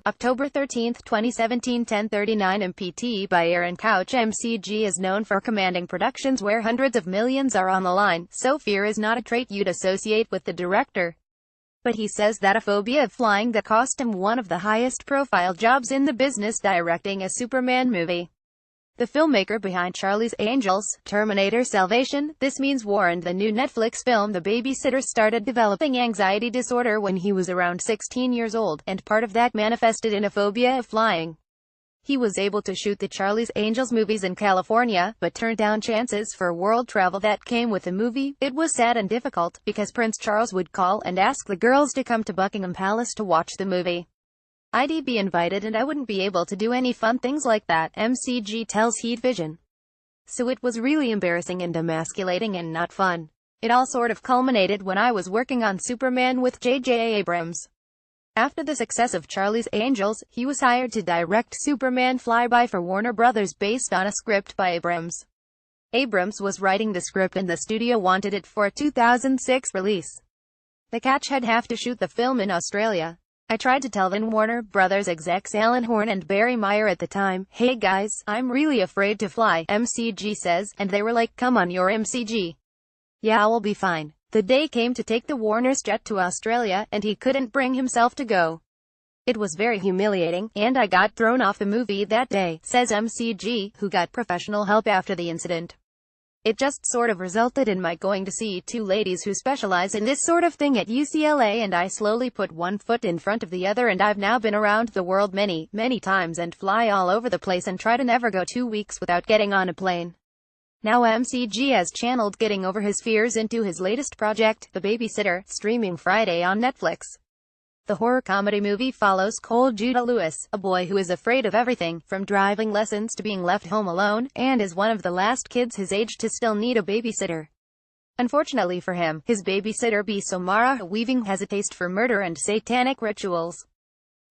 October 13, 2017, 10:39 MPT by Aaron Couch McG is known for commanding productions where hundreds of millions are on the line, so fear is not a trait you'd associate with the director. But he says that a phobia of flying that cost him one of the highest profile jobs in the business, directing a Superman movie. The filmmaker behind Charlie's Angels, Terminator Salvation, This Means War and the new Netflix film The Babysitter started developing anxiety disorder when he was around 16 years old, and part of that manifested in a phobia of flying. He was able to shoot the Charlie's Angels movies in California, but turned down chances for world travel that came with the movie. It was sad and difficult, because Prince Charles would call and ask the girls to come to Buckingham Palace to watch the movie. I'd be invited and I wouldn't be able to do any fun things like that, McG tells Heat Vision. So it was really embarrassing and emasculating and not fun. It all sort of culminated when I was working on Superman with J.J. Abrams. After the success of Charlie's Angels, he was hired to direct Superman Flyby for Warner Brothers based on a script by Abrams. Abrams was writing the script and the studio wanted it for a 2006 release. The catch had to shoot the film in Australia. I tried to tell then Warner Brothers execs Alan Horn and Barry Meyer at the time, "Hey guys, I'm really afraid to fly," McG says, and they were like, "Come on, you're McG. Yeah, we'll be fine." The day came to take the Warner's jet to Australia, and he couldn't bring himself to go. It was very humiliating, and I got thrown off the movie that day, says McG, who got professional help after the incident. It just sort of resulted in my going to see two ladies who specialize in this sort of thing at UCLA, and I slowly put one foot in front of the other, and I've now been around the world many times and fly all over the place and try to never go 2 weeks without getting on a plane. Now McG has channeled getting over his fears into his latest project, The Babysitter, streaming Friday on Netflix. The horror comedy movie follows Cole Judah Lewis, a boy who is afraid of everything, from driving lessons to being left home alone, and is one of the last kids his age to still need a babysitter. Unfortunately for him, his babysitter Samara Weaving has a taste for murder and satanic rituals.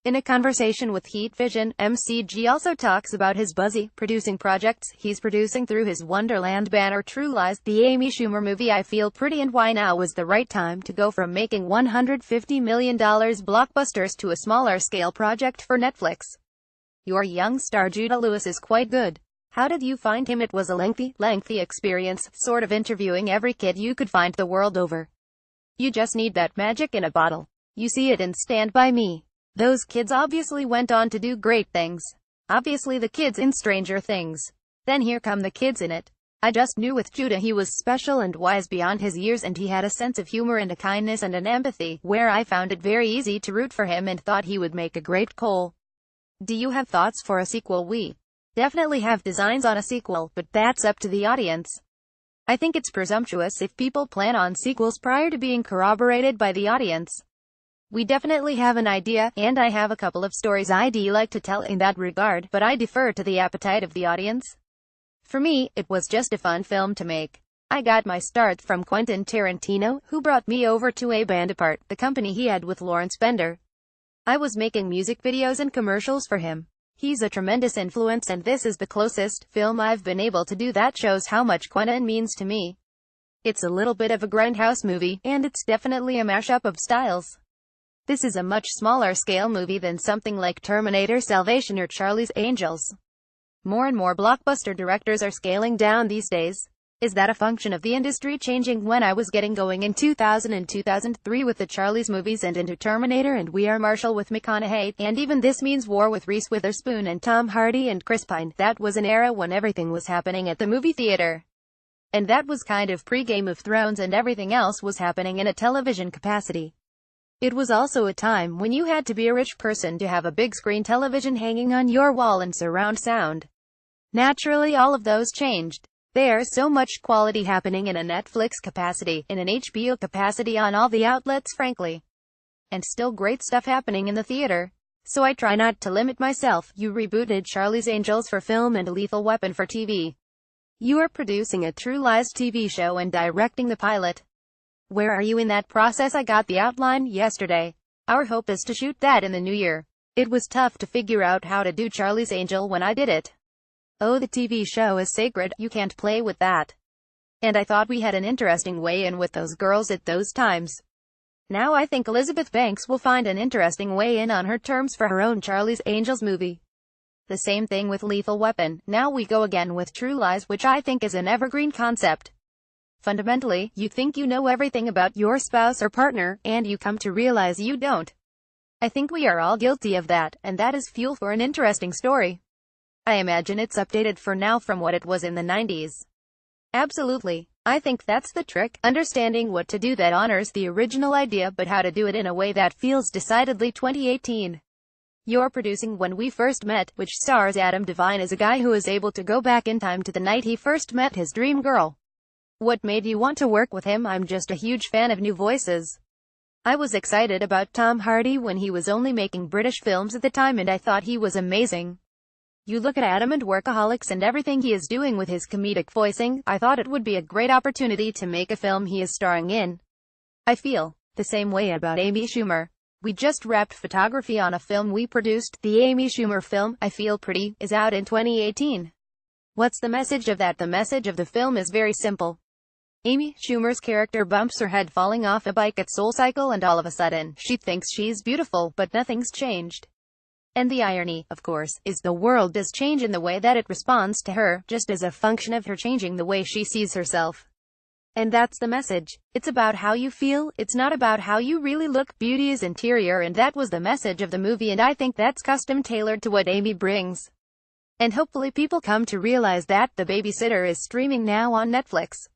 In a conversation with Heat Vision, McG also talks about his buzzy, producing projects he's producing through his Wonderland banner True Lies, the Amy Schumer movie I Feel Pretty, and why now was the right time to go from making $150 million blockbusters to a smaller-scale project for Netflix. Your young star Judah Lewis is quite good. How did you find him? It was a lengthy experience, sort of interviewing every kid you could find the world over. You just need that magic in a bottle. You see it in Stand By Me. Those kids obviously went on to do great things. Obviously the kids in Stranger Things. Then here come the kids in it. I just knew with Judah he was special and wise beyond his years, and he had a sense of humor and a kindness and an empathy, where I found it very easy to root for him and thought he would make a great Cole. Do you have thoughts for a sequel? We definitely have designs on a sequel, but that's up to the audience. I think it's presumptuous if people plan on sequels prior to being corroborated by the audience. We definitely have an idea, and I have a couple of stories I'd like to tell in that regard, but I defer to the appetite of the audience. For me, it was just a fun film to make. I got my start from Quentin Tarantino, who brought me over to A Band Apart, the company he had with Lawrence Bender. I was making music videos and commercials for him. He's a tremendous influence, and this is the closest film I've been able to do that shows how much Quentin means to me. It's a little bit of a grindhouse movie, and it's definitely a mashup of styles. This is a much smaller scale movie than something like Terminator Salvation or Charlie's Angels. More and more blockbuster directors are scaling down these days. Is that a function of the industry changing? When I was getting going in 2000 and 2003 with the Charlie's movies, and into Terminator and We Are Marshall with McConaughey, and even This Means War with Reese Witherspoon and Tom Hardy and Chris Pine, that was an era when everything was happening at the movie theater. And that was kind of pre-Game of Thrones, and everything else was happening in a television capacity. It was also a time when you had to be a rich person to have a big screen television hanging on your wall and surround sound. Naturally, all of those changed. There's so much quality happening in a Netflix capacity, in an HBO capacity, on all the outlets frankly. And still great stuff happening in the theater. So I try not to limit myself. You rebooted Charlie's Angels for film and Lethal Weapon for TV. You are producing a True Lies TV show and directing the pilot. Where are you in that process? I got the outline yesterday. Our hope is to shoot that in the new year. It was tough to figure out how to do Charlie's Angel when I did it. Oh, the TV show is sacred, you can't play with that. And I thought we had an interesting way in with those girls at those times. Now I think Elizabeth Banks will find an interesting way in on her terms for her own Charlie's Angels movie. The same thing with Lethal Weapon. Now we go again with True Lies, which I think is an evergreen concept. Fundamentally, you think you know everything about your spouse or partner, and you come to realize you don't. I think we are all guilty of that, and that is fuel for an interesting story. I imagine it's updated for now from what it was in the 90s. Absolutely. I think that's the trick, understanding what to do that honors the original idea but how to do it in a way that feels decidedly 2018. You're producing When We First Met, which stars Adam Devine as a guy who is able to go back in time to the night he first met his dream girl. What made you want to work with him? I'm just a huge fan of new voices. I was excited about Tom Hardy when he was only making British films at the time, and I thought he was amazing. You look at Adam and Workaholics and everything he is doing with his comedic voicing, I thought it would be a great opportunity to make a film he is starring in. I feel the same way about Amy Schumer. We just wrapped photography on a film we produced. The Amy Schumer film, I Feel Pretty, is out in 2018. What's the message of that? The message of the film is very simple. Amy Schumer's character bumps her head falling off a bike at SoulCycle, and all of a sudden, she thinks she's beautiful, but nothing's changed. And the irony, of course, is the world does change in the way that it responds to her, just as a function of her changing the way she sees herself. And that's the message. It's about how you feel, it's not about how you really look. Beauty is interior, and that was the message of the movie, and I think that's custom tailored to what Amy brings. And hopefully people come to realize that. The Babysitter is streaming now on Netflix.